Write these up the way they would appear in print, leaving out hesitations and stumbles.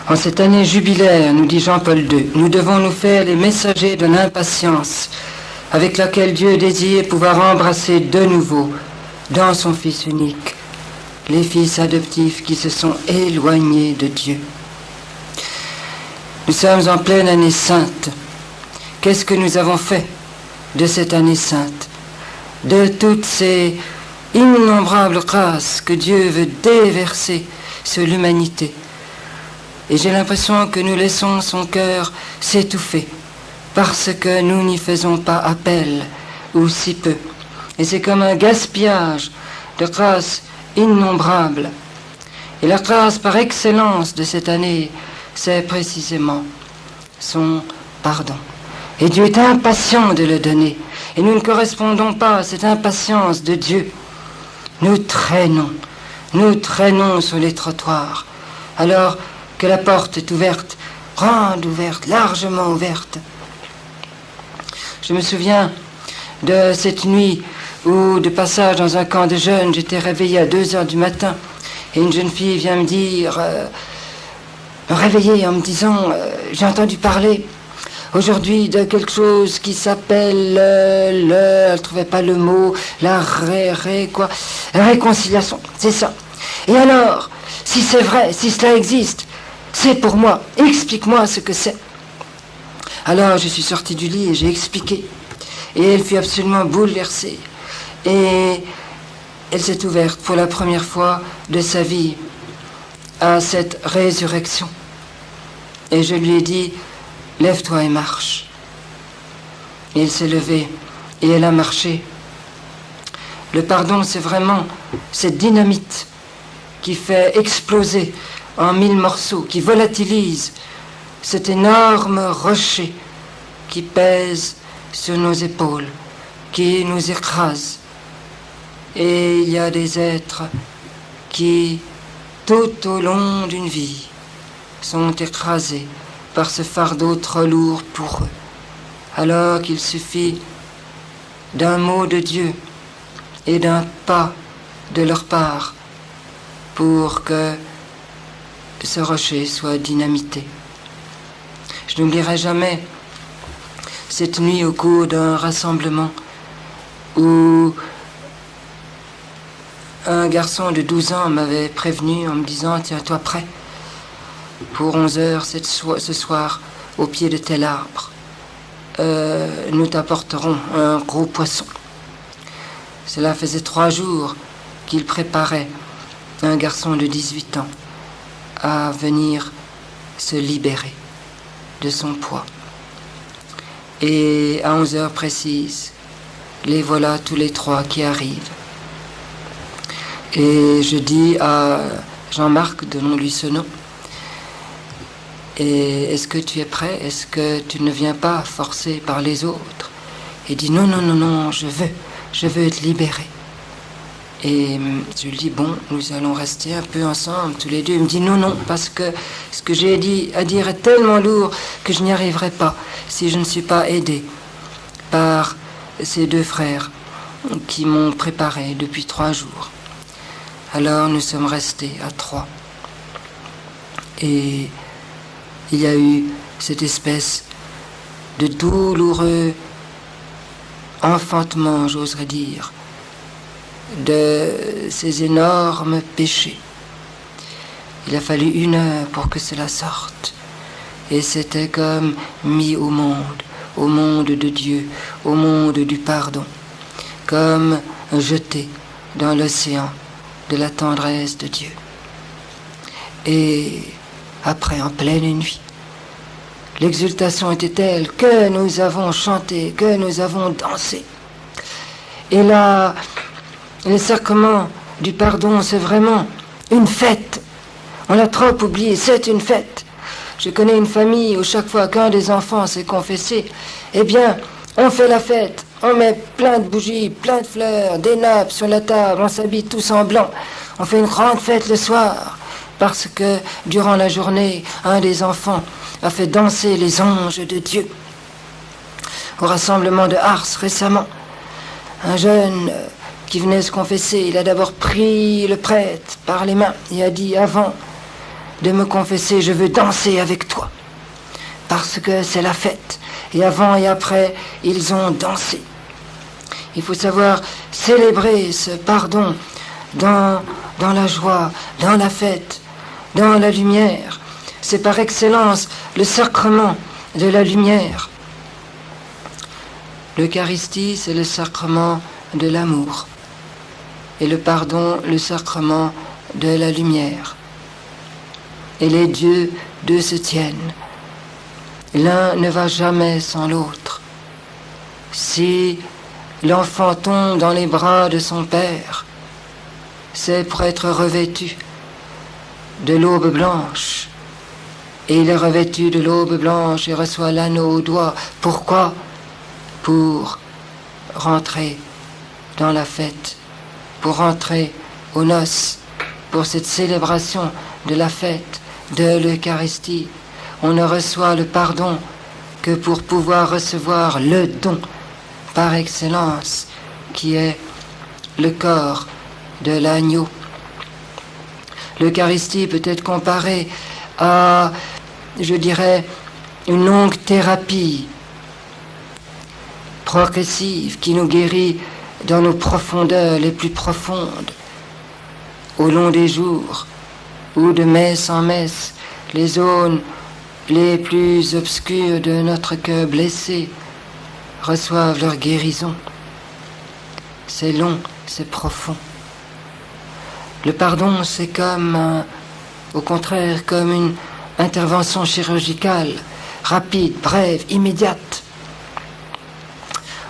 En cette année jubilaire, nous dit Jean-Paul II, nous devons nous faire les messagers de l'impatience avec laquelle Dieu désire pouvoir embrasser de nouveau, dans son Fils unique, les fils adoptifs qui se sont éloignés de Dieu. Nous sommes en pleine année sainte. Qu'est-ce que nous avons fait de cette année sainte, de toutes ces innombrables grâces que Dieu veut déverser sur l'humanité? Et j'ai l'impression que nous laissons son cœur s'étouffer parce que nous n'y faisons pas appel, ou si peu. Et c'est comme un gaspillage de grâces innombrables. Et la grâce par excellence de cette année, c'est précisément son pardon. Et Dieu est impatient de le donner. Et nous ne correspondons pas à cette impatience de Dieu. Nous traînons sur les trottoirs, alors que la porte est ouverte, grande ouverte, largement ouverte. Je me souviens de cette nuit où, de passage dans un camp de jeunes, j'étais réveillée à 2h du matin et une jeune fille vient me dire, me réveiller en me disant, j'ai entendu parler aujourd'hui de quelque chose qui s'appelle elle ne trouvait pas le mot, la réconciliation, c'est ça. Et alors, si c'est vrai, si cela existe, c'est pour moi, explique-moi ce que c'est. Alors je suis sortie du lit et j'ai expliqué. Et elle fut absolument bouleversée. Et elle s'est ouverte pour la première fois de sa vie à cette résurrection. Et je lui ai dit, lève-toi et marche. Et elle s'est levée et elle a marché. Le pardon, c'est vraiment cette dynamite qui fait exploser en 1000 morceaux, qui volatilise cet énorme rocher qui pèse sur nos épaules, qui nous écrase. Et il y a des êtres qui, tout au long d'une vie, sont écrasés par ce fardeau trop lourd pour eux, alors qu'il suffit d'un mot de Dieu et d'un pas de leur part pour que ce rocher soit dynamité. Je n'oublierai jamais cette nuit au cours d'un rassemblement où un garçon de 12 ans m'avait prévenu en me disant « Tiens-toi prêt pour 11h ce soir au pied de tel arbre. Nous t'apporterons un gros poisson. » Cela faisait 3 jours qu'il préparait un garçon de 18 ans à venir se libérer de son poids. Et à 11h précises, les voilà tous les 3 qui arrivent. Et je dis à Jean-Marc, donnons-lui ce nom, et est-ce que tu es prêt? Est-ce que tu ne viens pas forcé par les autres? Il dit non, je veux être libéré. Et je lui dis, bon, nous allons rester un peu ensemble, tous les deux. Il me dit, non, parce que ce que j'ai à dire est tellement lourd que je n'y arriverai pas si je ne suis pas aidé par ces 2 frères qui m'ont préparé depuis 3 jours. Alors nous sommes restés à 3. Et il y a eu cette espèce de douloureux enfantement, j'oserais dire, de ces énormes péchés. Il a fallu 1 heure pour que cela sorte. Et c'était comme mis au monde de Dieu, au monde du pardon, comme jeté dans l'océan de la tendresse de Dieu. Et après, en pleine nuit, l'exultation était telle que nous avons chanté, que nous avons dansé. Et là, le sacrement du pardon, c'est vraiment une fête. On l'a trop oublié, c'est une fête. Je connais une famille où chaque fois qu'un des enfants s'est confessé, eh bien, on fait la fête. On met plein de bougies, plein de fleurs, des nappes sur la table, on s'habille tous en blanc. On fait une grande fête le soir, parce que durant la journée, un des enfants a fait danser les anges de Dieu. Au rassemblement de Ars récemment, un jeune qui venait se confesser, il a d'abord pris le prêtre par les mains et a dit, avant de me confesser, je veux danser avec toi. Parce que c'est la fête. Et avant et après, ils ont dansé. Il faut savoir célébrer ce pardon dans la joie, dans la fête, dans la lumière. C'est par excellence le sacrement de la lumière. L'Eucharistie, c'est le sacrement de l'amour. Et le pardon, le sacrement de la lumière. Et les dieux d'eux se tiennent. L'un ne va jamais sans l'autre. Si l'enfant tombe dans les bras de son père, c'est pour être revêtu de l'aube blanche. Et il est revêtu de l'aube blanche et reçoit l'anneau au doigt. Pourquoi ? Pour rentrer dans la fête, pour rentrer aux noces, pour cette célébration de la fête de l'Eucharistie. On ne reçoit le pardon que pour pouvoir recevoir le don par excellence, qui est le corps de l'agneau. L'Eucharistie peut être comparée à, je dirais, une longue thérapie progressive qui nous guérit dans nos profondeurs les plus profondes. Au long des jours, ou de messe en messe, les zones les plus obscures de notre cœur blessé reçoivent leur guérison. C'est long, c'est profond. Le pardon, c'est comme, au contraire, comme une intervention chirurgicale, rapide, brève, immédiate.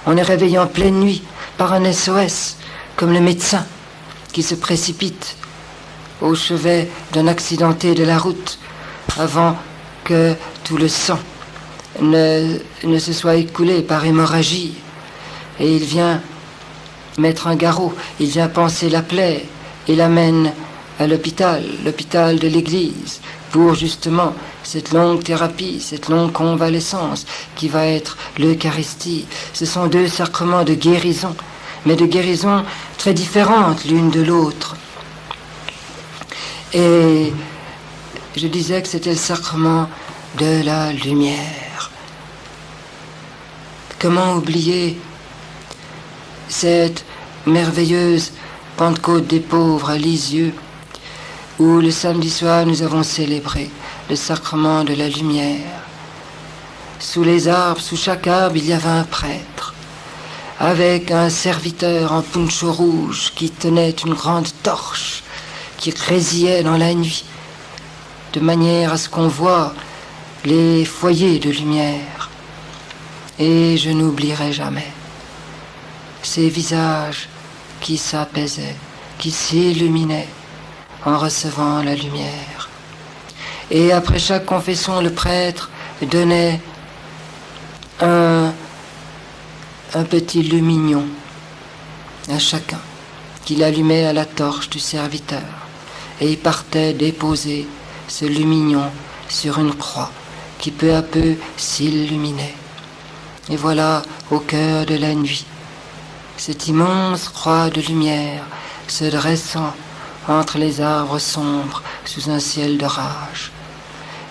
On est réveillé en pleine nuit par un SOS, comme le médecin qui se précipite au chevet d'un accidenté de la route avant que tout le sang ne se soit écoulé par hémorragie. Et il vient mettre un garrot, il vient panser la plaie et l'amène à l'hôpital de l'église, pour justement cette longue thérapie, cette longue convalescence qui va être l'Eucharistie. Ce sont deux sacrements de guérison, mais de guérison très différentes l'une de l'autre. Et je disais que c'était le sacrement de la lumière. Comment oublier cette merveilleuse Pentecôte des pauvres à Lisieux, où le samedi soir nous avons célébré le sacrement de la lumière. Sous les arbres, sous chaque arbre, il y avait un prêtre, avec un serviteur en poncho rouge qui tenait une grande torche, qui grésillait dans la nuit, de manière à ce qu'on voit les foyers de lumière. Et je n'oublierai jamais ces visages qui s'apaisaient, qui s'illuminaient en recevant la lumière. Et après chaque confession, le prêtre donnait un petit lumignon à chacun, qu'il allumait à la torche du serviteur. Et il partait déposer ce lumignon sur une croix qui peu à peu s'illuminait. Et voilà, au cœur de la nuit, cette immense croix de lumière se dressant entre les arbres sombres sous un ciel d'orage.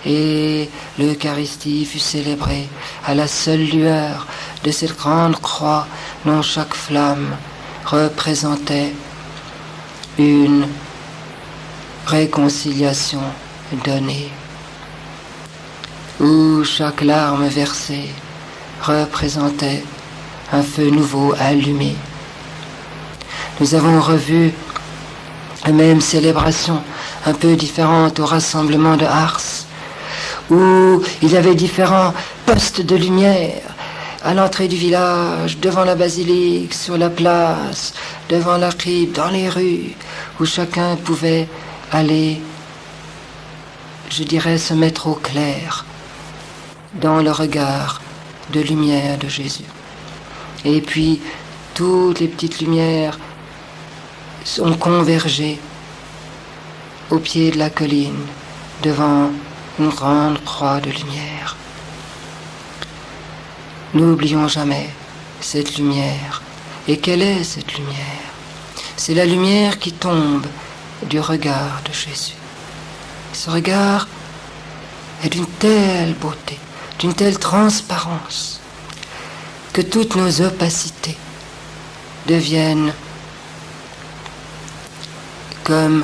Et l'Eucharistie fut célébrée à la seule lueur de cette grande croix dont chaque flamme représentait une réconciliation donnée, où chaque larme versée représentait un feu nouveau allumé. Nous avons revu la même célébration un peu différente au rassemblement de Ars, où il y avait différents postes de lumière à l'entrée du village, devant la basilique, sur la place, devant la crypte, dans les rues, où chacun pouvait aller, je dirais, se mettre au clair dans le regard de lumière de Jésus. Et puis, toutes les petites lumières sont convergées au pied de la colline, devant une grande croix de lumière. N'oublions jamais cette lumière. Et quelle est cette lumière ? C'est la lumière qui tombe du regard de Jésus. Ce regard est d'une telle beauté, d'une telle transparence, que toutes nos opacités deviennent comme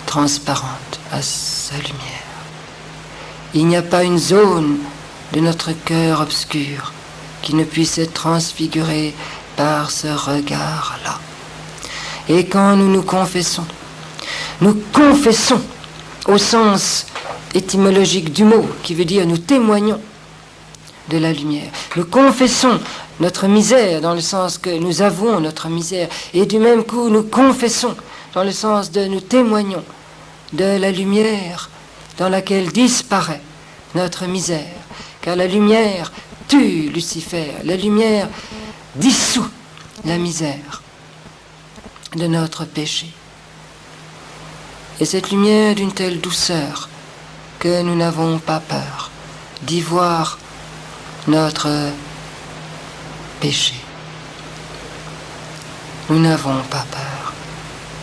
transparentes à sa lumière. Il n'y a pas une zone de notre cœur obscur qui ne puisse être transfigurée par ce regard-là. Et quand nous nous confessons au sens étymologique du mot, qui veut dire nous témoignons de la lumière. Nous confessons notre misère dans le sens que nous avouons notre misère, et du même coup nous confessons dans le sens de nous témoignons de la lumière dans laquelle disparaît notre misère, car la lumière tue Lucifer, la lumière dissout la misère de notre péché. Et cette lumière d'une telle douceur que nous n'avons pas peur d'y voir notre péché. Nous n'avons pas peur.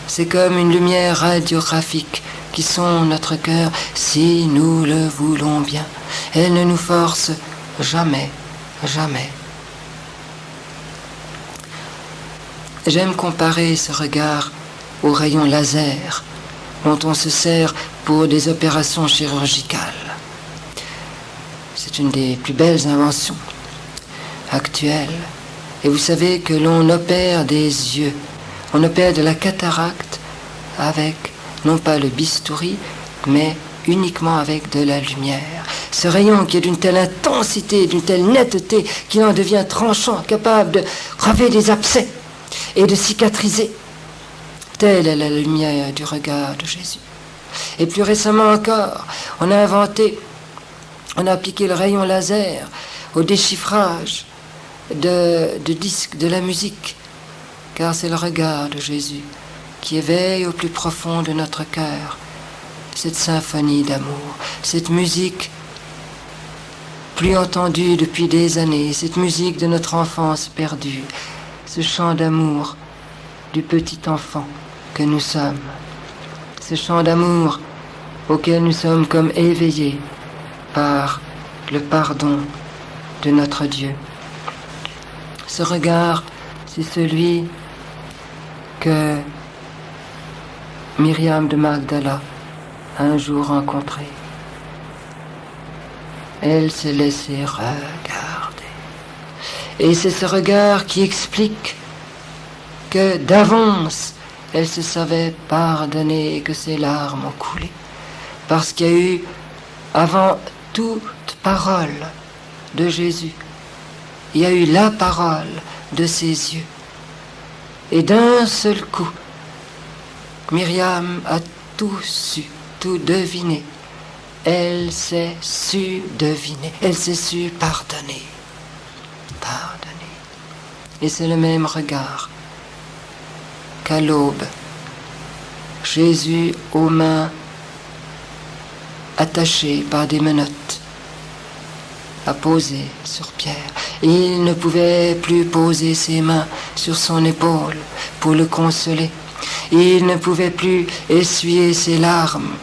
C'est comme une lumière radiographique qui sonde notre cœur si nous le voulons bien. Elle ne nous force jamais, jamais. J'aime comparer ce regard au rayon laser dont on se sert pour des opérations chirurgicales. C'est une des plus belles inventions actuelles. Et vous savez que l'on opère des yeux, on opère de la cataracte avec, non pas le bistouri, mais uniquement avec de la lumière. Ce rayon qui est d'une telle intensité, d'une telle netteté, qu'il en devient tranchant, capable de graver des abcès et de cicatriser. Telle est la lumière du regard de Jésus. Et plus récemment encore, on a appliqué le rayon laser au déchiffrage de disques de la musique, car c'est le regard de Jésus qui éveille au plus profond de notre cœur cette symphonie d'amour, cette musique plus entendue depuis des années, cette musique de notre enfance perdue, ce chant d'amour du petit enfant que nous sommes, ce chant d'amour auquel nous sommes comme éveillés par le pardon de notre Dieu. Ce regard, c'est celui que Myriam de Magdala a un jour rencontré. Elle s'est laissée regarder. Et c'est ce regard qui explique que d'avance, elle se savait pardonner et que ses larmes ont coulé. Parce qu'il y a eu, avant toute parole de Jésus, il y a eu la parole de ses yeux. Et d'un seul coup, Myriam a tout su, tout deviné. Elle s'est su deviner, elle s'est su pardonner. Pardonner. Et c'est le même regard qu'à l'aube, Jésus aux mains attachées par des menottes a posé sur Pierre. Il ne pouvait plus poser ses mains sur son épaule pour le consoler. Il ne pouvait plus essuyer ses larmes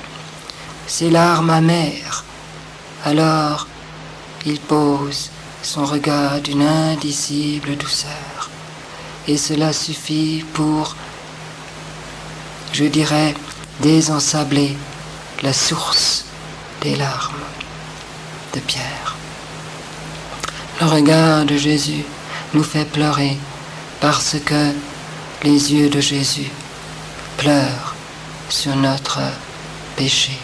amères. Alors, il pose son regard d'une indicible douceur. Et cela suffit pour, je dirais, désensabler la source des larmes de Pierre. Le regard de Jésus nous fait pleurer parce que les yeux de Jésus pleurent sur notre péché.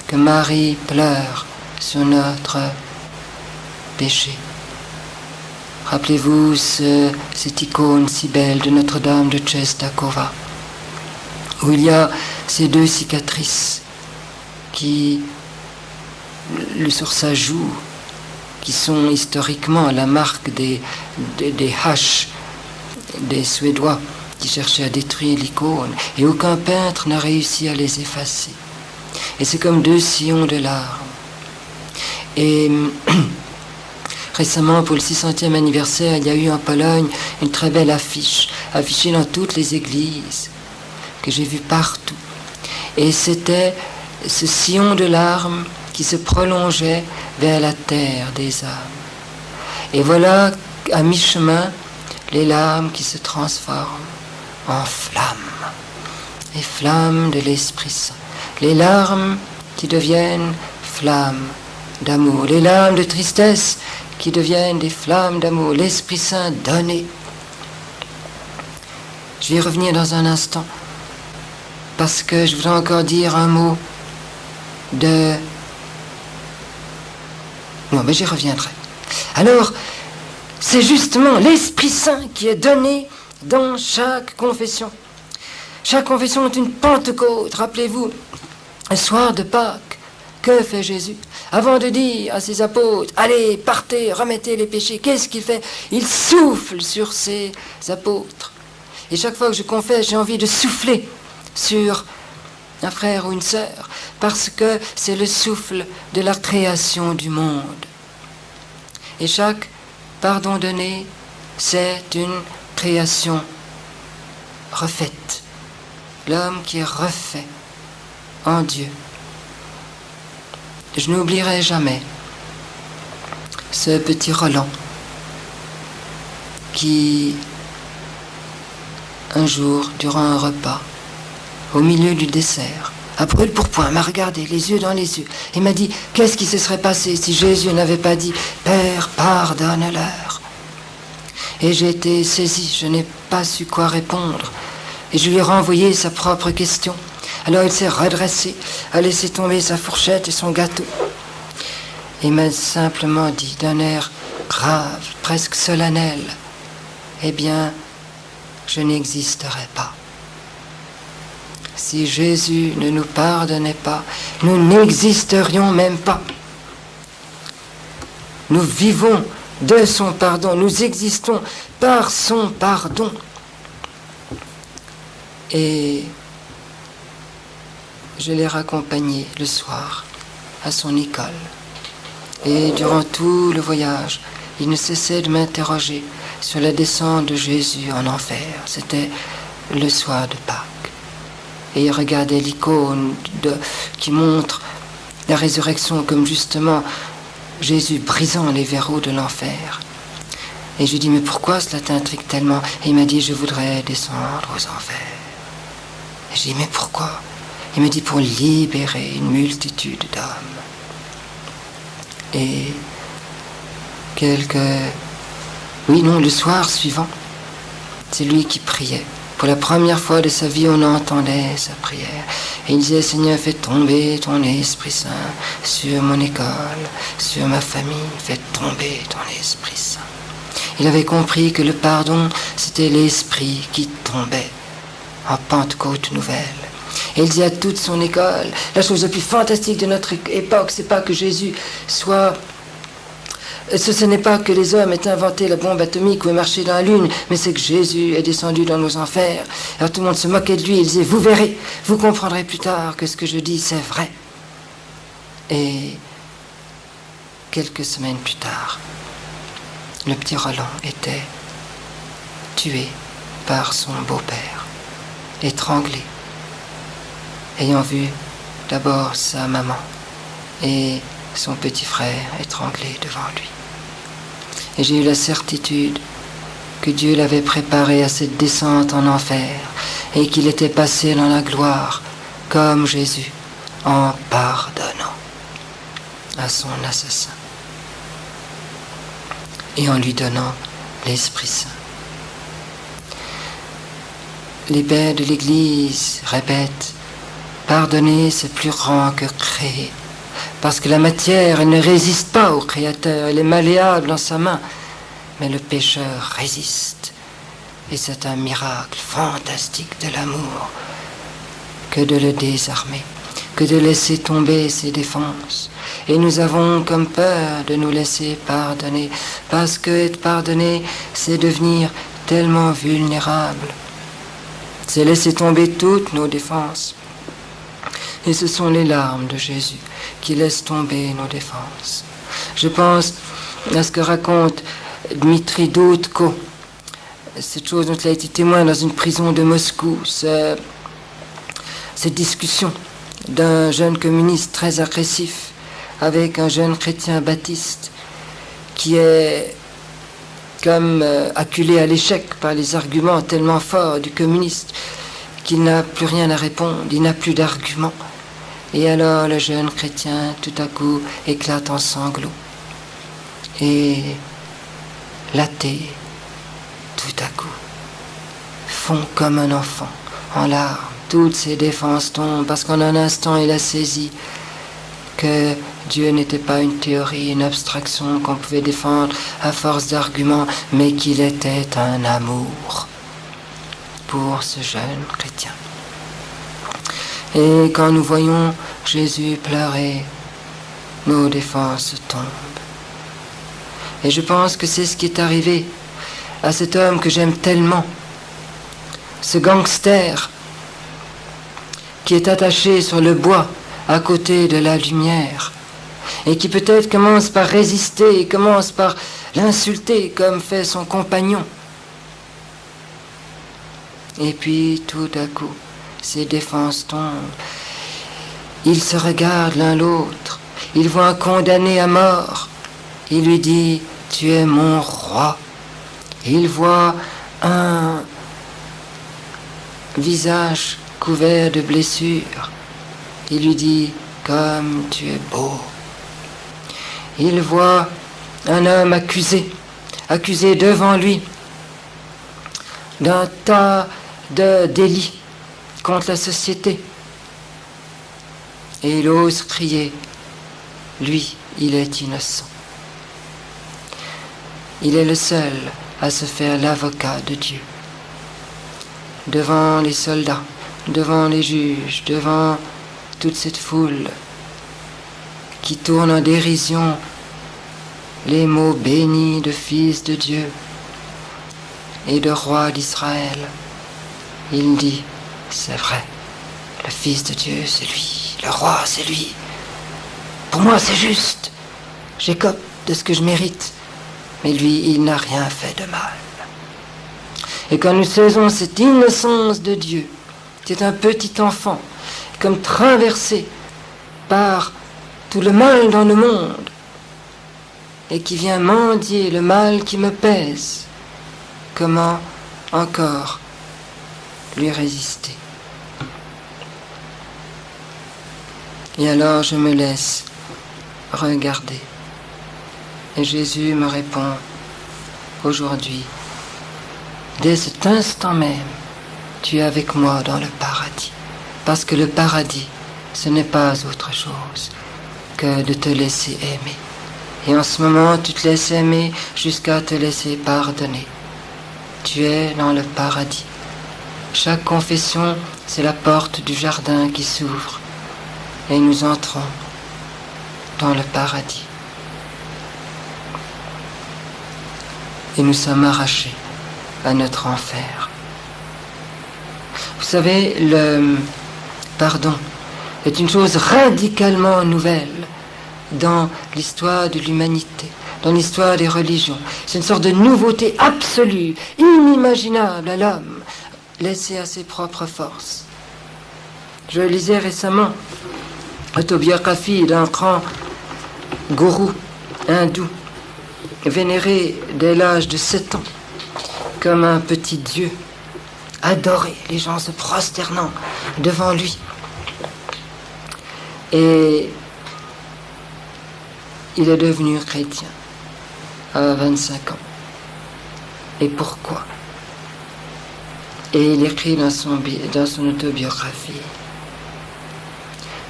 Que Marie pleure sur notre péché. Rappelez-vous cette icône si belle de Notre-Dame de Czestochowa, où il y a ces deux cicatrices qui, sur sa joue, qui sont historiquement la marque des haches des Suédois qui cherchaient à détruire l'icône, et aucun peintre n'a réussi à les effacer. Et c'est comme deux sillons de larmes. Et récemment, pour le 600e anniversaire, il y a eu en Pologne une très belle affiche, affichée dans toutes les églises, que j'ai vu partout. Et c'était ce sillon de larmes qui se prolongeait vers la terre des âmes. Et voilà, à mi-chemin, les larmes qui se transforment en flammes, les flammes de l'Esprit Saint, les larmes qui deviennent flammes d'amour, les larmes de tristesse qui deviennent des flammes d'amour, l'Esprit Saint donné. Je vais y revenir dans un instant, parce que je voudrais encore dire un mot de... Non, mais j'y reviendrai. Alors, c'est justement l'Esprit Saint qui est donné dans chaque confession. Chaque confession est une Pentecôte. Rappelez-vous, le soir de Pâques, que fait Jésus? Avant de dire à ses apôtres, allez, partez, remettez les péchés, qu'est-ce qu'il fait? Il souffle sur ses apôtres. Et chaque fois que je confesse, j'ai envie de souffler sur un frère ou une sœur, parce que c'est le souffle de la création du monde. Et chaque pardon donné, c'est une création refaite. L'homme qui est refait en Dieu. Je n'oublierai jamais ce petit Roland qui, un jour, durant un repas, au milieu du dessert, à brûle-pourpoint, m'a regardé les yeux dans les yeux et m'a dit, qu'est-ce qui se serait passé si Jésus n'avait pas dit, Père, pardonne-leur? Et j'ai été saisi, je n'ai pas su quoi répondre. Et je lui ai renvoyé sa propre question. Alors il s'est redressé, a laissé tomber sa fourchette et son gâteau. Il m'a simplement dit d'un air grave, presque solennel, eh bien, je n'existerai pas. Si Jésus ne nous pardonnait pas, nous n'existerions même pas. Nous vivons de son pardon, nous existons par son pardon. Et je l'ai raccompagné le soir à son école. Et durant tout le voyage, il ne cessait de m'interroger sur la descente de Jésus en enfer. C'était le soir de Pâques. Et il regardait l'icône qui montre la résurrection comme justement Jésus brisant les verrous de l'enfer. Et je lui dis, mais pourquoi cela t'intrigue tellement? Et il m'a dit, je voudrais descendre aux enfers. Et je dis, mais pourquoi? Il me dit, pour libérer une multitude d'hommes. Et le soir suivant, c'est lui qui priait. Pour la première fois de sa vie, on entendait sa prière. Et il disait, Seigneur, fais tomber ton Esprit Saint sur mon école, sur ma famille, fais tomber ton Esprit Saint. Il avait compris que le pardon, c'était l'Esprit qui tombait en Pentecôte nouvelle. Et il disait à toute son école, la chose la plus fantastique de notre époque, c'est pas que Jésus soit... Ce n'est pas que les hommes aient inventé la bombe atomique ou aient marché dans la lune, mais c'est que Jésus est descendu dans nos enfers. Alors tout le monde se moquait de lui, il disait, vous verrez, vous comprendrez plus tard que ce que je dis, c'est vrai. Et quelques semaines plus tard, le petit Roland était tué par son beau-père, étranglé, ayant vu d'abord sa maman et son petit frère étranglé devant lui. Et j'ai eu la certitude que Dieu l'avait préparé à cette descente en enfer et qu'il était passé dans la gloire comme Jésus en pardonnant à son assassin et en lui donnant l'Esprit Saint. Les pères de l'Église répètent, pardonner c'est plus grand que créer. Parce que la matière, elle ne résiste pas au Créateur, elle est malléable dans sa main. Mais le pécheur résiste. Et c'est un miracle fantastique de l'amour que de le désarmer, que de laisser tomber ses défenses. Et nous avons comme peur de nous laisser pardonner, parce que être pardonné, c'est devenir tellement vulnérable. C'est laisser tomber toutes nos défenses. Et ce sont les larmes de Jésus qui laissent tomber nos défenses. Je pense à ce que raconte Dmitri Doutko, cette chose dont il a été témoin dans une prison de Moscou, ce cette discussion d'un jeune communiste très agressif avec un jeune chrétien baptiste qui est comme acculé à l'échec par les arguments tellement forts du communiste qu'il n'a plus rien à répondre, il n'a plus d'arguments. Et alors le jeune chrétien tout à coup éclate en sanglots. Et l'athée, tout à coup, fond comme un enfant, en larmes. Toutes ses défenses tombent parce qu'en un instant il a saisi que Dieu n'était pas une théorie, une abstraction qu'on pouvait défendre à force d'arguments, mais qu'il était un amour pour ce jeune chrétien. Et quand nous voyons Jésus pleurer, nos défenses tombent. Et je pense que c'est ce qui est arrivé à cet homme que j'aime tellement, ce gangster qui est attaché sur le bois à côté de la lumière et qui peut-être commence par résister et commence par l'insulter comme fait son compagnon. Et puis tout à coup, ses défenses tombent. Ils se regardent l'un l'autre. Ils voient un condamné à mort. Il lui dit « Tu es mon roi ». Il voit un visage couvert de blessures. Il lui dit « Comme tu es beau ». Il voit un homme accusé devant lui d'un tas de délits contre la société. Et il ose crier, lui, il est innocent. Il est le seul à se faire l'avocat de Dieu. Devant les soldats, devant les juges, devant toute cette foule qui tourne en dérision les mots bénis de fils de Dieu et de roi d'Israël. Il dit, c'est vrai, le fils de Dieu c'est lui, le roi c'est lui. Pour moi c'est juste, j'écope de ce que je mérite, mais lui il n'a rien fait de mal. Et quand nous saisons cette innocence de Dieu, c'est un petit enfant, comme traversé par tout le mal dans le monde, et qui vient mendier le mal qui me pèse, comment encore lui résister? Et alors je me laisse regarder. Et Jésus me répond, aujourd'hui, dès cet instant même, tu es avec moi dans le paradis. Parce que le paradis, ce n'est pas autre chose que de te laisser aimer. Et en ce moment, tu te laisses aimer jusqu'à te laisser pardonner. Tu es dans le paradis. Chaque confession, c'est la porte du jardin qui s'ouvre. Et nous entrons dans le paradis. Et nous sommes arrachés à notre enfer. Vous savez, le pardon est une chose radicalement nouvelle dans l'histoire de l'humanité, dans l'histoire des religions. C'est une sorte de nouveauté absolue, inimaginable à l'homme, laissé à ses propres forces. Je lisais récemment l'autobiographie d'un grand gourou hindou, vénéré dès l'âge de 7 ans, comme un petit dieu, adoré, les gens se prosternant devant lui. Et il est devenu chrétien à 25 ans. Et pourquoi? Et il écrit dans son autobiographie,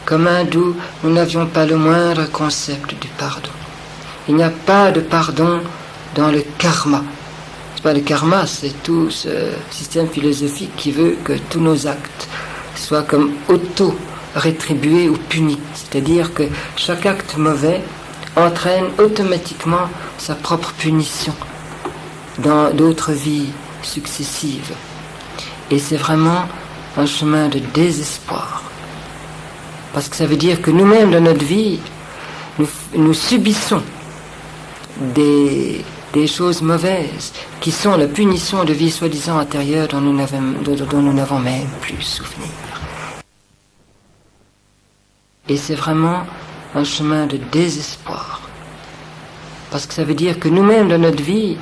comme hindou, nous n'avions pas le moindre concept du pardon. Il n'y a pas de pardon dans le karma. C'est pas le karma, c'est tout ce système philosophique qui veut que tous nos actes soient comme auto-rétribués ou punis. C'est-à-dire que chaque acte mauvais entraîne automatiquement sa propre punition dans d'autres vies successives. Et c'est vraiment un chemin de désespoir. Parce que ça veut dire que nous-mêmes, dans notre vie, nous subissons des choses mauvaises qui sont la punition de vie soi-disant antérieure dont nous n'avons même plus souvenir. Et c'est vraiment un chemin de désespoir. Parce que ça veut dire que nous-mêmes, dans notre vie,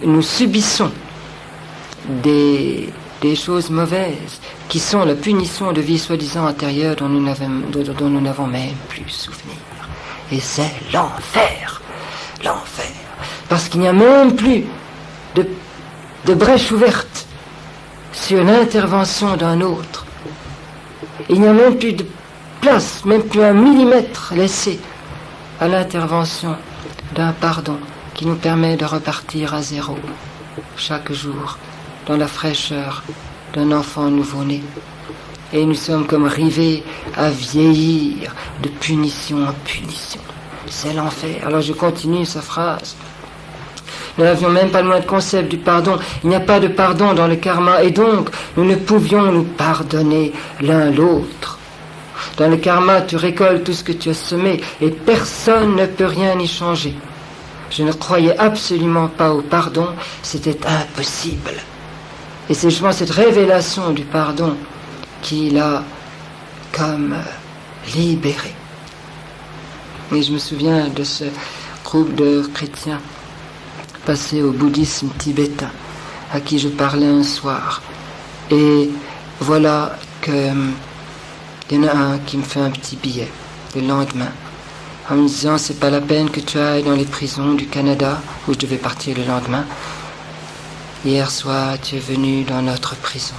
nous subissons des choses mauvaises qui sont la punition de vie soi-disant antérieure dont nous n'avons même plus souvenir. Et c'est l'enfer. L'enfer. Parce qu'il n'y a même plus de brèche ouverte sur l'intervention d'un autre. Il n'y a même plus de place, même plus un millimètre laissé à l'intervention d'un pardon qui nous permet de repartir à zéro chaque jour dans la fraîcheur d'un enfant nouveau-né. Et nous sommes comme rivés à vieillir de punition en punition. C'est l'enfer. Alors je continue sa phrase. Nous n'avions même pas le moindre concept du pardon. Il n'y a pas de pardon dans le karma et donc nous ne pouvions nous pardonner l'un l'autre. Dans le karma, tu récoltes tout ce que tu as semé et personne ne peut rien y changer. Je ne croyais absolument pas au pardon, c'était impossible. Et c'est justement cette révélation du pardon qui l'a comme libéré. Et je me souviens de ce groupe de chrétiens passés au bouddhisme tibétain à qui je parlais un soir. Et voilà que il y en a un qui me fait un petit billet le lendemain en me disant c'est pas la peine que tu ailles dans les prisons du Canada où je devais partir le lendemain. Hier soir tu es venu dans notre prison.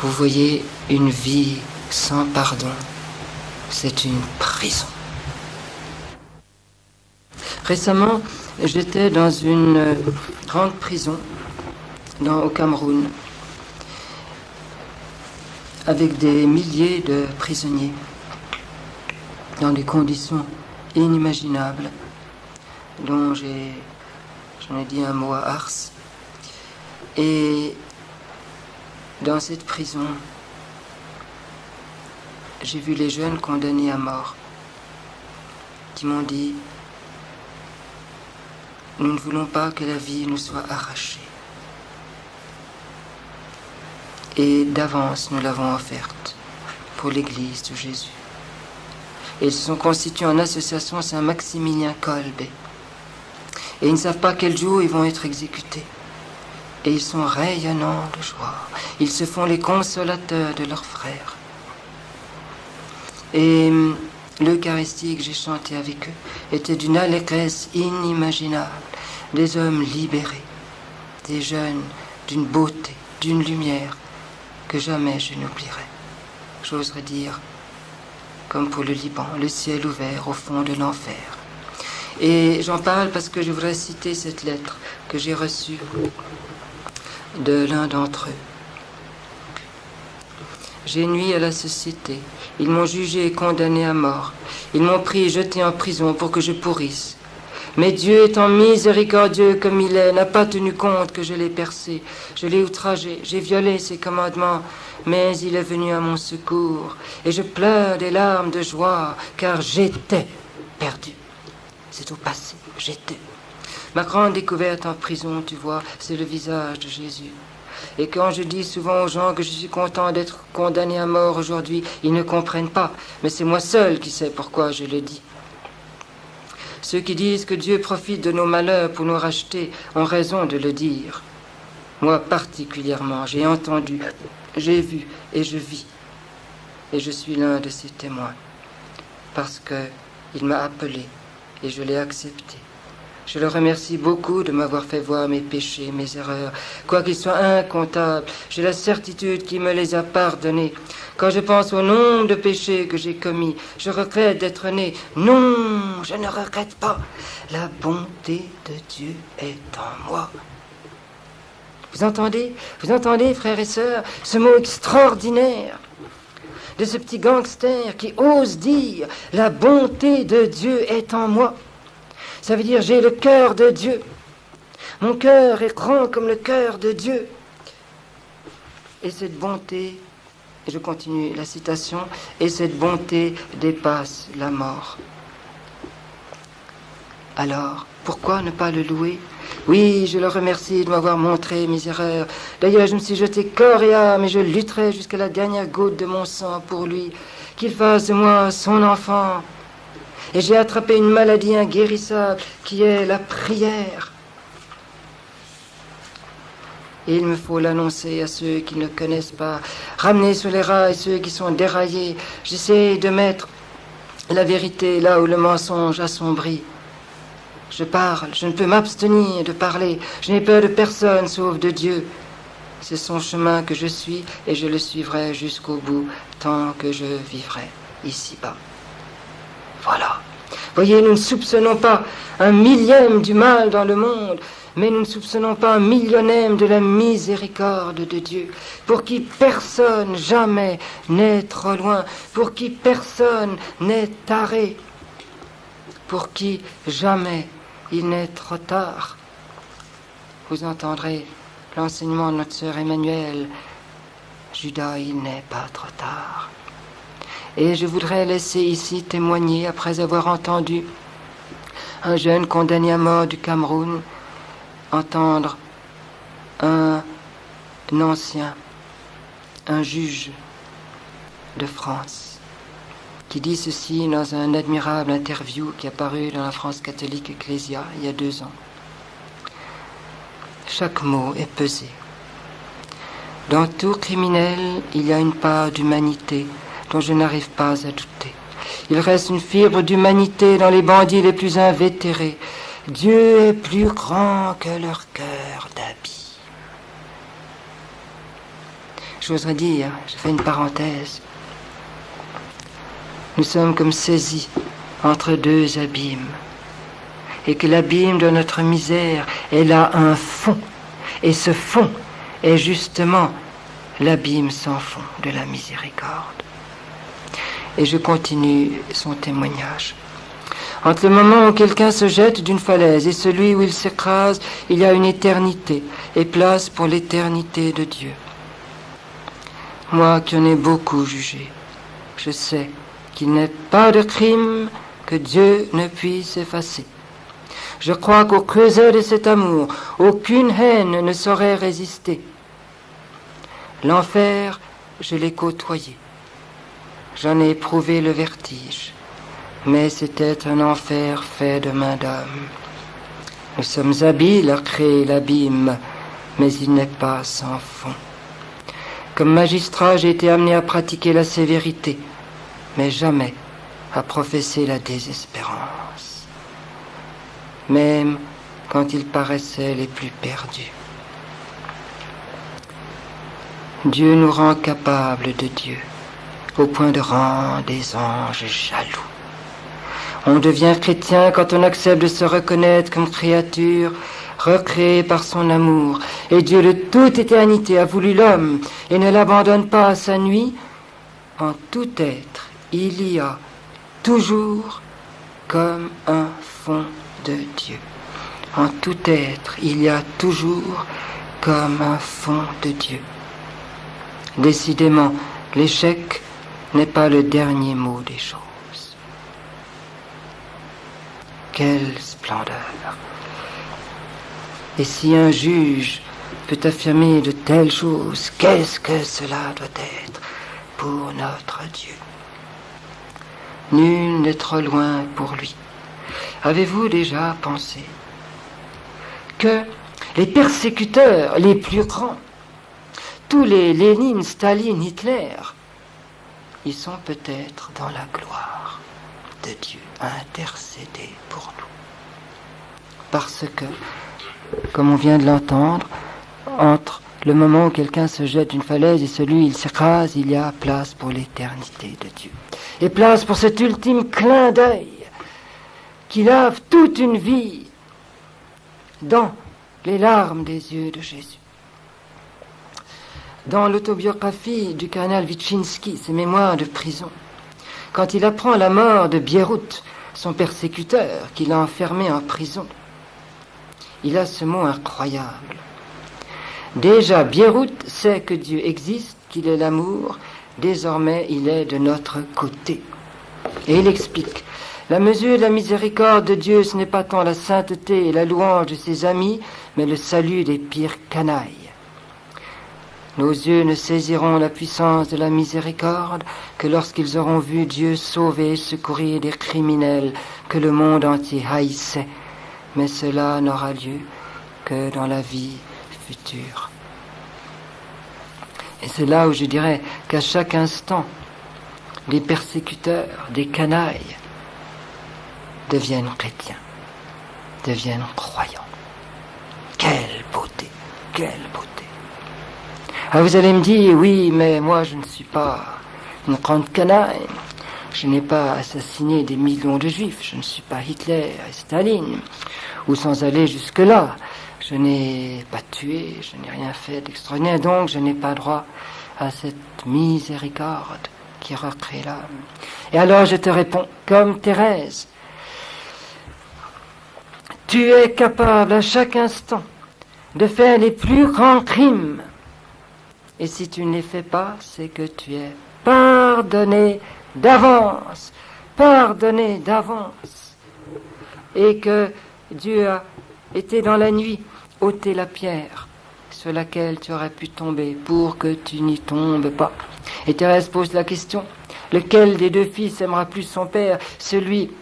Vous voyez, une vie sans pardon, c'est une prison. Récemment, j'étais dans une grande prison au Cameroun avec des milliers de prisonniers dans des conditions inimaginables dont j'en ai dit un mot à Ars. Et dans cette prison, j'ai vu les jeunes condamnés à mort qui m'ont dit « Nous ne voulons pas que la vie nous soit arrachée. » Et d'avance, nous l'avons offerte pour l'Église de Jésus. Et ils se sont constitués en association Saint-Maximilien Kolbe. Et ils ne savent pas quel jour ils vont être exécutés. Et ils sont rayonnants de joie. Ils se font les consolateurs de leurs frères. Et l'Eucharistie que j'ai chanté avec eux était d'une allégresse inimaginable. Des hommes libérés, des jeunes d'une beauté, d'une lumière que jamais je n'oublierai. J'oserais dire, comme pour le Liban, le ciel ouvert au fond de l'enfer. Et j'en parle parce que je voudrais citer cette lettre que j'ai reçue de l'un d'entre eux. J'ai nui à la société. Ils m'ont jugé et condamné à mort. Ils m'ont pris et jeté en prison pour que je pourrisse. Mais Dieu, étant miséricordieux comme il est, n'a pas tenu compte que je l'ai percé. Je l'ai outragé, j'ai violé ses commandements. Mais il est venu à mon secours. Et je pleure des larmes de joie, car j'étais perdu. C'est au passé, j'étais. Ma grande découverte en prison, tu vois, c'est le visage de Jésus. Et quand je dis souvent aux gens que je suis content d'être condamné à mort aujourd'hui, ils ne comprennent pas. Mais c'est moi seul qui sais pourquoi je le dis. Ceux qui disent que Dieu profite de nos malheurs pour nous racheter ont raison de le dire. Moi particulièrement, j'ai entendu, j'ai vu et je vis. Et je suis l'un de ces témoins. Parce qu'il m'a appelé et je l'ai accepté. Je le remercie beaucoup de m'avoir fait voir mes péchés, mes erreurs. Quoiqu'ils soient incomptables, j'ai la certitude qu'il me les a pardonnés. Quand je pense au nombre de péchés que j'ai commis, je regrette d'être né. Non, je ne regrette pas. La bonté de Dieu est en moi. Vous entendez, frères et sœurs, ce mot extraordinaire de ce petit gangster qui ose dire « La bonté de Dieu est en moi ». Ça veut dire j'ai le cœur de Dieu. Mon cœur est grand comme le cœur de Dieu. Et cette bonté, et je continue la citation, et cette bonté dépasse la mort. Alors, pourquoi ne pas le louer ? Oui, je le remercie de m'avoir montré mes erreurs. D'ailleurs, je me suis jeté corps et âme et je lutterai jusqu'à la dernière goutte de mon sang pour lui, qu'il fasse de moi son enfant. Et j'ai attrapé une maladie inguérissable qui est la prière. Et il me faut l'annoncer à ceux qui ne connaissent pas, ramener sur les rails ceux qui sont déraillés. J'essaie de mettre la vérité là où le mensonge assombrit. Je parle, je ne peux m'abstenir de parler. Je n'ai peur de personne sauf de Dieu. C'est son chemin que je suis et je le suivrai jusqu'au bout tant que je vivrai ici-bas. Voilà. Voyez, nous ne soupçonnons pas un millième du mal dans le monde, mais nous ne soupçonnons pas un millionième de la miséricorde de Dieu, pour qui personne jamais n'est trop loin, pour qui personne n'est taré, pour qui jamais il n'est trop tard. Vous entendrez l'enseignement de notre sœur Emmanuelle. Judas, il n'est pas trop tard. Et je voudrais laisser ici témoigner, après avoir entendu un jeune condamné à mort du Cameroun, entendre un ancien, un juge de France, qui dit ceci dans un admirable interview qui est apparu dans la France catholique Ecclésia il y a 2 ans. Chaque mot est pesé. Dans tout criminel, il y a une part d'humanité dont je n'arrive pas à douter. Il reste une fibre d'humanité dans les bandits les plus invétérés. Dieu est plus grand que leur cœur d'habit. J'oserais dire, je fais une parenthèse, nous sommes comme saisis entre 2 abîmes, et que l'abîme de notre misère est là un fond, et ce fond est justement l'abîme sans fond de la miséricorde. Et je continue son témoignage. Entre le moment où quelqu'un se jette d'une falaise et celui où il s'écrase, il y a une éternité, et place pour l'éternité de Dieu. Moi qui en ai beaucoup jugé, je sais qu'il n'est pas de crime que Dieu ne puisse effacer. Je crois qu'au creuset de cet amour, aucune haine ne saurait résister. L'enfer, je l'ai côtoyé. J'en ai éprouvé le vertige, mais c'était un enfer fait de main d'homme. Nous sommes habiles à créer l'abîme, mais il n'est pas sans fond. Comme magistrat, j'ai été amené à pratiquer la sévérité, mais jamais à professer la désespérance, même quand ils paraissaient les plus perdus. Dieu nous rend capables de Dieu, au point de rendre des anges jaloux. On devient chrétien quand on accepte de se reconnaître comme créature recréée par son amour. Et Dieu de toute éternité a voulu l'homme et ne l'abandonne pas à sa nuit. En tout être, il y a toujours comme un fond de Dieu. En tout être, il y a toujours comme un fond de Dieu. Décidément, l'échec n'est pas le dernier mot des choses. Quelle splendeur! Et si un juge peut affirmer de telles choses, qu'est-ce que cela doit être pour notre Dieu? Nul n'est trop loin pour lui. Avez-vous déjà pensé que les persécuteurs les plus grands, tous les Lénine, Staline, Hitler, ils sont peut-être dans la gloire de Dieu à intercéder pour nous. Parce que, comme on vient de l'entendre, entre le moment où quelqu'un se jette d'une falaise et celui où il s'écrase, il y a place pour l'éternité de Dieu. Et place pour cet ultime clin d'œil qui lave toute une vie dans les larmes des yeux de Jésus. Dans l'autobiographie du cardinal Wyszynski, ses mémoires de prison, quand il apprend la mort de Bierut, son persécuteur, qui l'a enfermé en prison, il a ce mot incroyable. Déjà, Bierut sait que Dieu existe, qu'il est l'amour, désormais il est de notre côté. Et il explique, La mesure de la miséricorde de Dieu, ce n'est pas tant la sainteté et la louange de ses amis, mais le salut des pires canailles. Nos yeux ne saisiront la puissance de la miséricorde que lorsqu'ils auront vu Dieu sauver et secourir des criminels que le monde entier haïssait. Mais cela n'aura lieu que dans la vie future. Et c'est là où je dirais qu'à chaque instant, les persécuteurs, des canailles, deviennent chrétiens, deviennent croyants. Quelle beauté, quelle beauté. Ah, vous allez me dire, oui, mais moi je ne suis pas une grande canaille. Je n'ai pas assassiné des millions de juifs. Je ne suis pas Hitler et Staline. Ou sans aller jusque-là. Je n'ai pas tué, je n'ai rien fait d'extraordinaire. Donc je n'ai pas droit à cette miséricorde qui recrée l'âme. Et alors je te réponds, comme Thérèse. Tu es capable à chaque instant de faire les plus grands crimes. Et si tu ne les fais pas, c'est que tu es pardonné d'avance. Pardonné d'avance. Et que Dieu a été dans la nuit ôter la pierre sur laquelle tu aurais pu tomber pour que tu n'y tombes pas. Et Thérèse pose la question, lequel des deux fils aimera plus son père, celui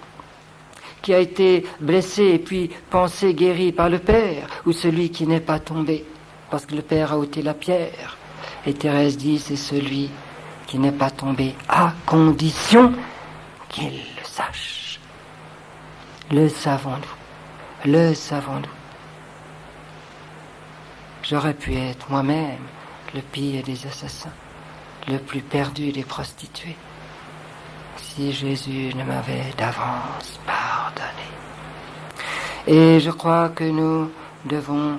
qui a été blessé et puis pensé guéri par le père, ou celui qui n'est pas tombé parce que le père a ôté la pierre? Et Thérèse dit, c'est celui qui n'est pas tombé, à condition qu'il le sache. Le savons-nous? Le savons-nous? J'aurais pu être moi-même le pire des assassins, le plus perdu des prostituées, si Jésus ne m'avait d'avance pardonné. Et je crois que nous devons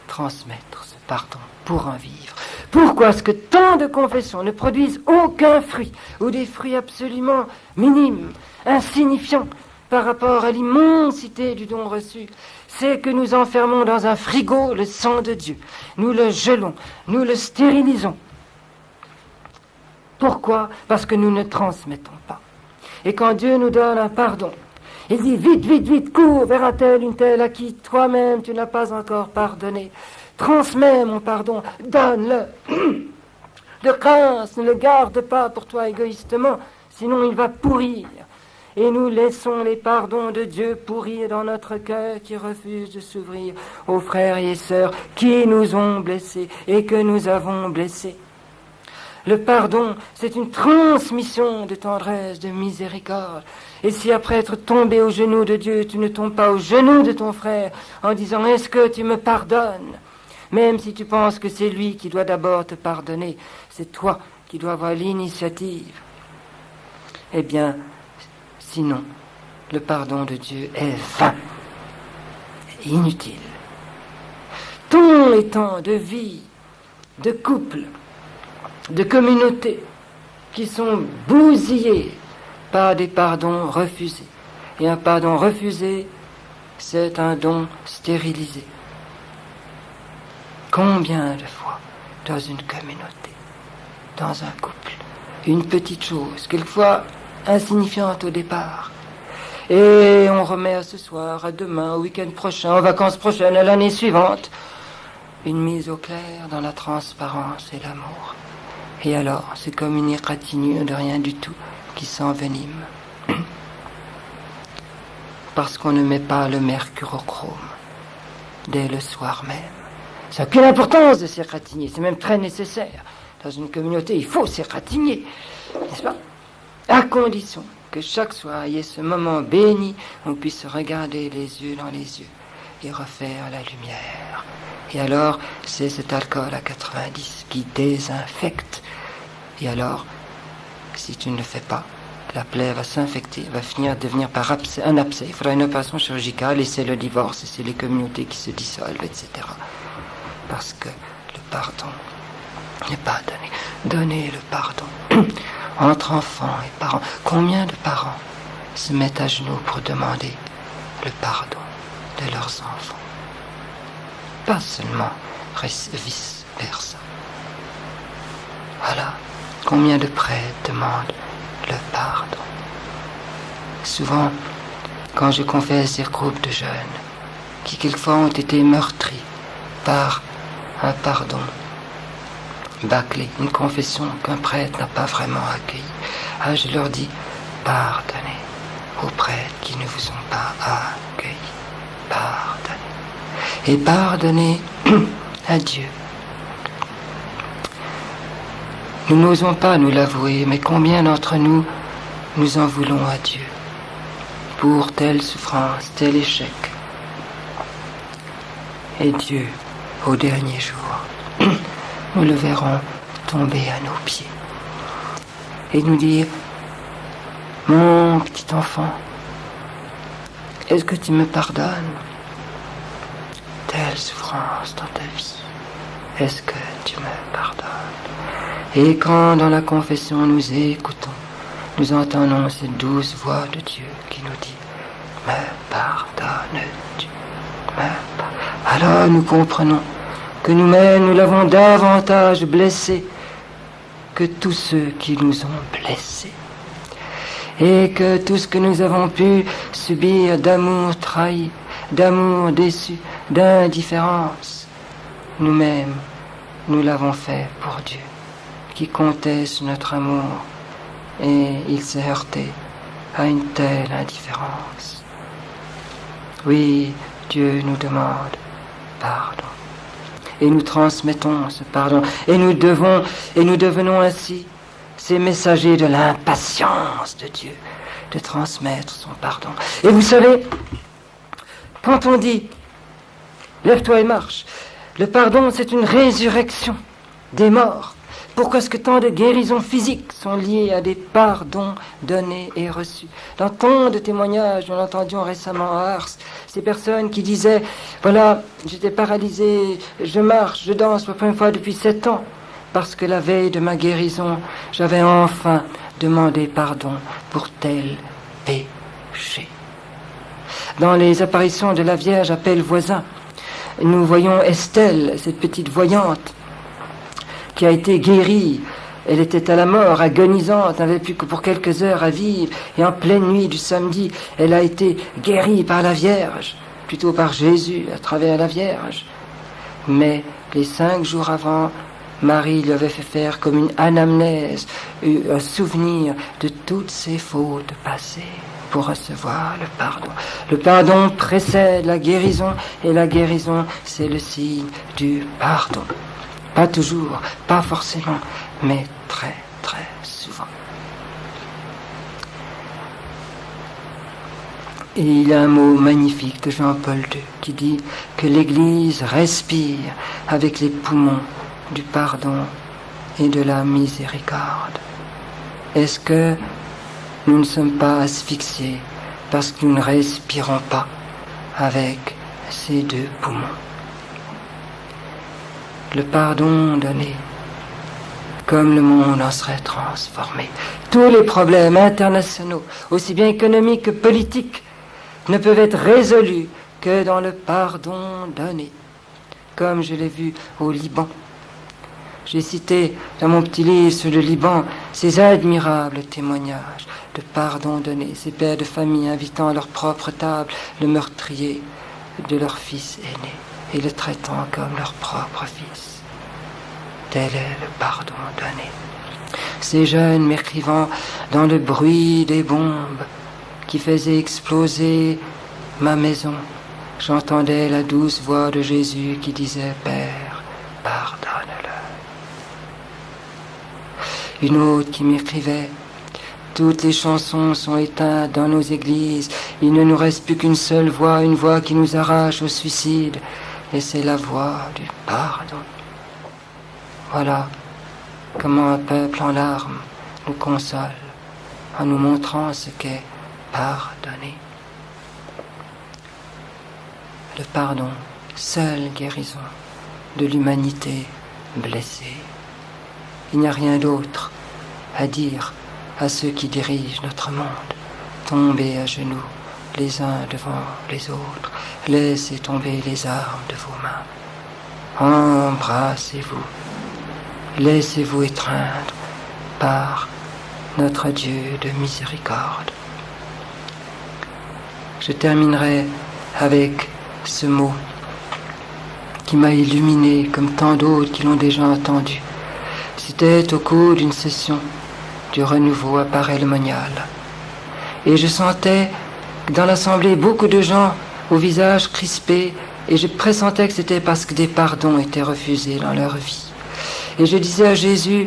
transmettre ce pardon pour en vivre. Pourquoi est-ce que tant de confessions ne produisent aucun fruit, ou des fruits absolument minimes, insignifiants, par rapport à l'immensité du don reçu? C'est que nous enfermons dans un frigo le sang de Dieu. Nous le gelons, nous le stérilisons. Pourquoi? Parce que nous ne transmettons pas. Et quand Dieu nous donne un pardon, il dit vite, vite, vite, cours vers un tel, une telle à qui toi-même tu n'as pas encore pardonné. Transmets mon pardon, donne-le. De grâce, ne le garde pas pour toi égoïstement, sinon il va pourrir. Et nous laissons les pardons de Dieu pourrir dans notre cœur qui refuse de s'ouvrir aux frères et sœurs qui nous ont blessés et que nous avons blessés. Le pardon, c'est une transmission de tendresse, de miséricorde. Et si après être tombé aux genoux de Dieu, tu ne tombes pas aux genoux de ton frère en disant « Est-ce que tu me pardonnes ?» Même si tu penses que c'est lui qui doit d'abord te pardonner, c'est toi qui dois avoir l'initiative. Eh bien, sinon, le pardon de Dieu est vain, inutile. Tant et tant de vies, de couples, de communautés qui sont bousillées par des pardons refusés. Et un pardon refusé, c'est un don stérilisé. Combien de fois dans une communauté, dans un couple, une petite chose, quelquefois insignifiante au départ, et on remet à ce soir, à demain, au week-end prochain, aux vacances prochaines, à l'année suivante, une mise au clair dans la transparence et l'amour. Et alors, c'est comme une égratignure de rien du tout qui s'envenime. Parce qu'on ne met pas le mercurochrome dès le soir même. Ça n'a aucune importance de s'égratigner, c'est même très nécessaire. Dans une communauté, il faut s'égratigner, n'est-ce pas? À condition que chaque soir, il y ait ce moment béni, on puisse se regarder les yeux dans les yeux et refaire la lumière. Et alors, c'est cet alcool à 90 qui désinfecte. Et alors, si tu ne le fais pas, la plaie va s'infecter, va devenir par un abcès. Il faudra une opération chirurgicale et c'est le divorce, et c'est les communautés qui se dissolvent, etc. Parce que le pardon n'est pas donné. Donnez le pardon. Entre enfants et parents. Combien de parents se mettent à genoux pour demander le pardon de leurs enfants? Pas seulement vice-versa. Voilà. Combien de prêtres demandent le pardon? Souvent, quand je confesse des groupes de jeunes qui quelquefois ont été meurtris par un pardon bâclé, une confession qu'un prêtre n'a pas vraiment accueillie, je leur dis pardonnez aux prêtres qui ne vous ont pas accueillis. Pardonnez. Et pardonnez à Dieu. Nous n'osons pas nous l'avouer, mais combien d'entre nous en voulons à Dieu pour telle souffrance, tel échec. Et Dieu, au dernier jour, nous le verrons tomber à nos pieds et nous dire, mon petit enfant, est-ce que tu me pardonnes telle souffrance dans ta vie? Est-ce que tu me pardonnes? Et quand dans la confession nous écoutons, nous entendons cette douce voix de Dieu qui nous dit, me pardonnes-tu? Alors nous comprenons que nous-mêmes nous l'avons davantage blessé que tous ceux qui nous ont blessés. Et que tout ce que nous avons pu subir d'amour trahi, d'amour déçu, d'indifférence, nous-mêmes, nous l'avons fait pour Dieu, qui comptait sur notre amour, et il s'est heurté à une telle indifférence. Oui, Dieu nous demande pardon. Et nous transmettons ce pardon. Et nous devenons ainsi ces messagers de l'impatience de Dieu de transmettre son pardon. Et vous savez, quand on dit lève-toi et marche, le pardon c'est une résurrection des morts. Pourquoi est-ce que tant de guérisons physiques sont liées à des pardons donnés et reçus? Dans tant de témoignages, nous l'entendions récemment à Ars, ces personnes qui disaient, voilà, j'étais paralysé, je marche, je danse pour la première fois depuis 7 ans, parce que la veille de ma guérison, j'avais enfin demandé pardon pour tel péché. Dans les apparitions de la Vierge à Pellevoisin, nous voyons Estelle, cette petite voyante, qui a été guérie. Elle était à la mort, agonisante, n'avait plus que pour quelques heures à vivre, et en pleine nuit du samedi, elle a été guérie par la Vierge, plutôt par Jésus, à travers la Vierge. Mais les 5 jours avant, Marie lui avait fait faire comme une anamnèse, un souvenir de toutes ses fautes passées, pour recevoir le pardon. Le pardon précède la guérison, et la guérison, c'est le signe du pardon. Pas toujours, pas forcément, mais très, très souvent. Et il y a un mot magnifique de Jean-Paul II qui dit que l'Église respire avec les poumons du pardon et de la miséricorde. Est-ce que nous ne sommes pas asphyxiés parce que nous ne respirons pas avec ces 2 poumons? Le pardon donné, comme le monde en serait transformé. Tous les problèmes internationaux, aussi bien économiques que politiques, ne peuvent être résolus que dans le pardon donné, comme je l'ai vu au Liban. J'ai cité dans mon petit livre sur le Liban ces admirables témoignages de pardon donné, ces pères de famille invitant à leur propre table le meurtrier de leur fils aîné et le traitant comme leur propre fils. Tel est le pardon donné. Ces jeunes m'écrivant dans le bruit des bombes qui faisaient exploser ma maison, j'entendais la douce voix de Jésus qui disait « Père, pardonne-le ». Une autre qui m'écrivait « Toutes les chansons sont éteintes dans nos églises, il ne nous reste plus qu'une seule voix, une voix qui nous arrache au suicide, et c'est la voix du pardon ». Voilà comment un peuple en larmes nous console en nous montrant ce qu'est pardonner. Le pardon, seule guérison de l'humanité blessée. Il n'y a rien d'autre à dire à ceux qui dirigent notre monde. Tombez à genoux les uns devant les autres. Laissez tomber les armes de vos mains. Embrassez-vous. Laissez-vous étreindre par notre Dieu de miséricorde. je terminerai avec ce mot qui m'a illuminé comme tant d'autres qui l'ont déjà entendu. C'était au cours d'une session du renouveau à Paray-le-Monial. Et je sentais dans l'assemblée beaucoup de gens au visage crispé, et je pressentais que c'était parce que des pardons étaient refusés dans leur vie. Et je disais à Jésus,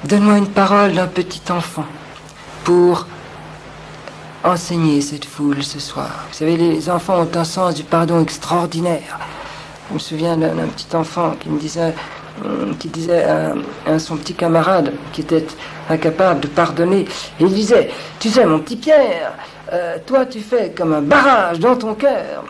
donne-moi une parole d'un petit enfant pour enseigner cette foule ce soir. Vous savez, les enfants ont un sens du pardon extraordinaire. Je me souviens d'un petit enfant qui disait à son petit camarade qui était incapable de pardonner, et il disait, tu sais mon petit Pierre, toi tu fais comme un barrage dans ton cœur.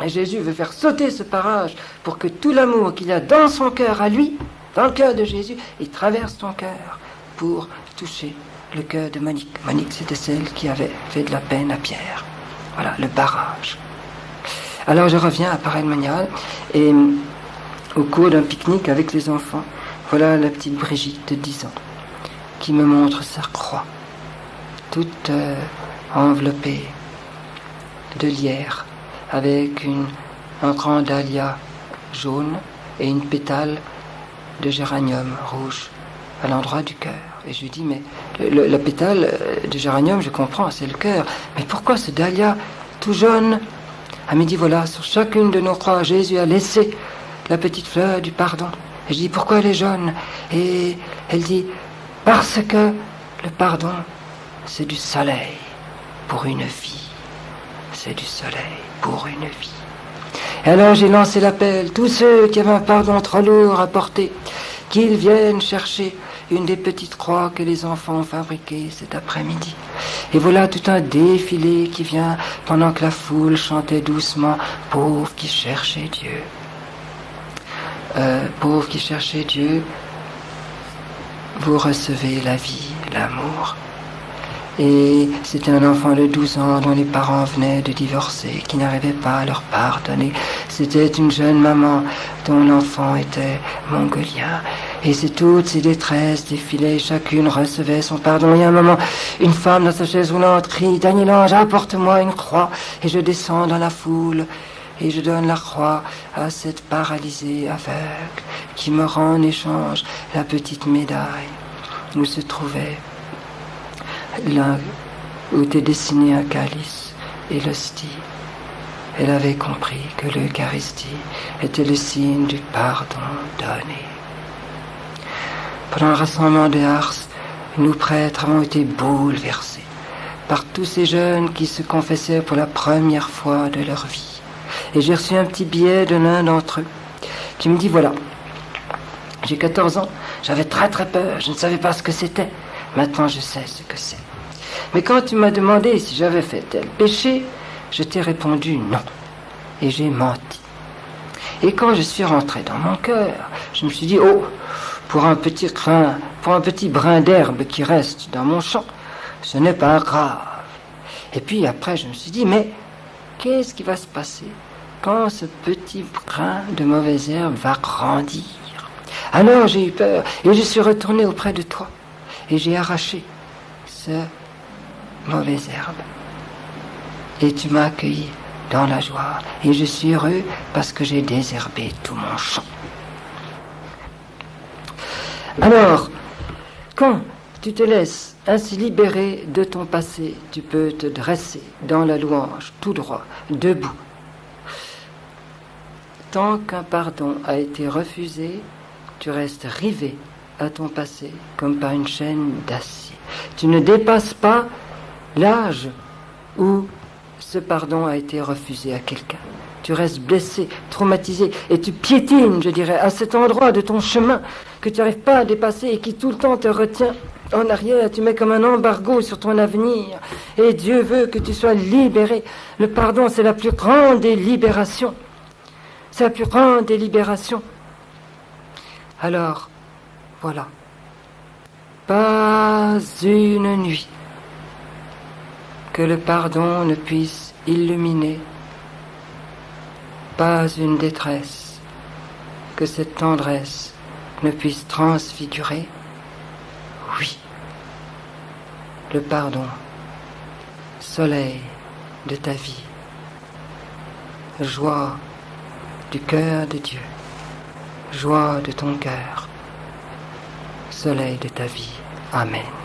Et Jésus veut faire sauter ce barrage pour que tout l'amour qu'il y a dans son cœur à lui, dans le cœur de Jésus, il traverse ton cœur pour toucher le cœur de Monique. Monique, c'était celle qui avait fait de la peine à Pierre. Voilà, le barrage. Alors je reviens à Paray-le-Monial et au cours d'un pique-nique avec les enfants, voilà la petite Brigitte de 10 ans qui me montre sa croix, toute enveloppée de lierre, avec un grand dahlia jaune et une pétale de géranium rouge à l'endroit du cœur. Et je lui dis, mais la pétale de géranium, je comprends, c'est le cœur, mais pourquoi ce dahlia tout jaune? Elle me dit, voilà, sur chacune de nos croix, Jésus a laissé la petite fleur du pardon. Et je dis, pourquoi elle est jaune? Et elle dit, parce que le pardon, c'est du soleil pour une vie. C'est du soleil pour une vie. Et alors j'ai lancé l'appel, tous ceux qui avaient un pardon trop lourd à porter, qu'ils viennent chercher une des petites croix que les enfants ont fabriquées cet après-midi. Et voilà tout un défilé qui vient pendant que la foule chantait doucement « Pauvre qui cherchait Dieu ». Pauvre qui cherchait Dieu, vous recevez la vie, l'amour. Et c'était un enfant de 12 ans dont les parents venaient de divorcer, qui n'arrivaient pas à leur pardonner. C'était une jeune maman dont l'enfant était mongolien. Et c'est toutes ces détresses défilaient, chacune recevait son pardon. Et à un moment, une femme dans sa chaise roulante crie, « Daniel Ange, apporte-moi une croix !» Et je descends dans la foule et je donne la croix à cette paralysée aveugle qui me rend en échange la petite médaille où se trouvait là où était dessiné un calice et l'hostie. Elle avait compris que l'Eucharistie était le signe du pardon donné. Pendant le rassemblement de Ars, nous prêtres avons été bouleversés par tous ces jeunes qui se confessaient pour la première fois de leur vie. Et j'ai reçu un petit billet de l'un d'entre eux qui me dit, voilà, j'ai 14 ans, j'avais très très peur, je ne savais pas ce que c'était. Maintenant je sais ce que c'est. Mais quand tu m'as demandé si j'avais fait tel péché, je t'ai répondu non. Et j'ai menti. Et quand je suis rentré dans mon cœur, je me suis dit, oh, pour un petit brin d'herbe qui reste dans mon champ, ce n'est pas grave. Et puis après, je me suis dit, mais qu'est-ce qui va se passer quand ce petit brin de mauvaise herbe va grandir? Alors j'ai eu peur et je suis retourné auprès de toi et j'ai arraché ce mauvaise herbe. Et tu m'as accueilli dans la joie. Et je suis heureux parce que j'ai désherbé tout mon champ. Alors, quand tu te laisses ainsi libérer de ton passé, tu peux te dresser dans la louange, tout droit, debout. Tant qu'un pardon a été refusé, tu restes rivé à ton passé comme par une chaîne d'acier. Tu ne dépasses pas l'âge où ce pardon a été refusé à quelqu'un. Tu restes blessé, traumatisé, et tu piétines, je dirais, à cet endroit de ton chemin que tu n'arrives pas à dépasser et qui tout le temps te retient en arrière. Tu mets comme un embargo sur ton avenir, et Dieu veut que tu sois libéré. Le pardon, c'est la plus grande des libérations. C'est la plus grande des libérations. Alors, voilà. Pas une nuit que le pardon ne puisse illuminer, pas une détresse que cette tendresse ne puisse transfigurer. Oui, le pardon, soleil de ta vie, joie du cœur de Dieu, joie de ton cœur, soleil de ta vie. Amen.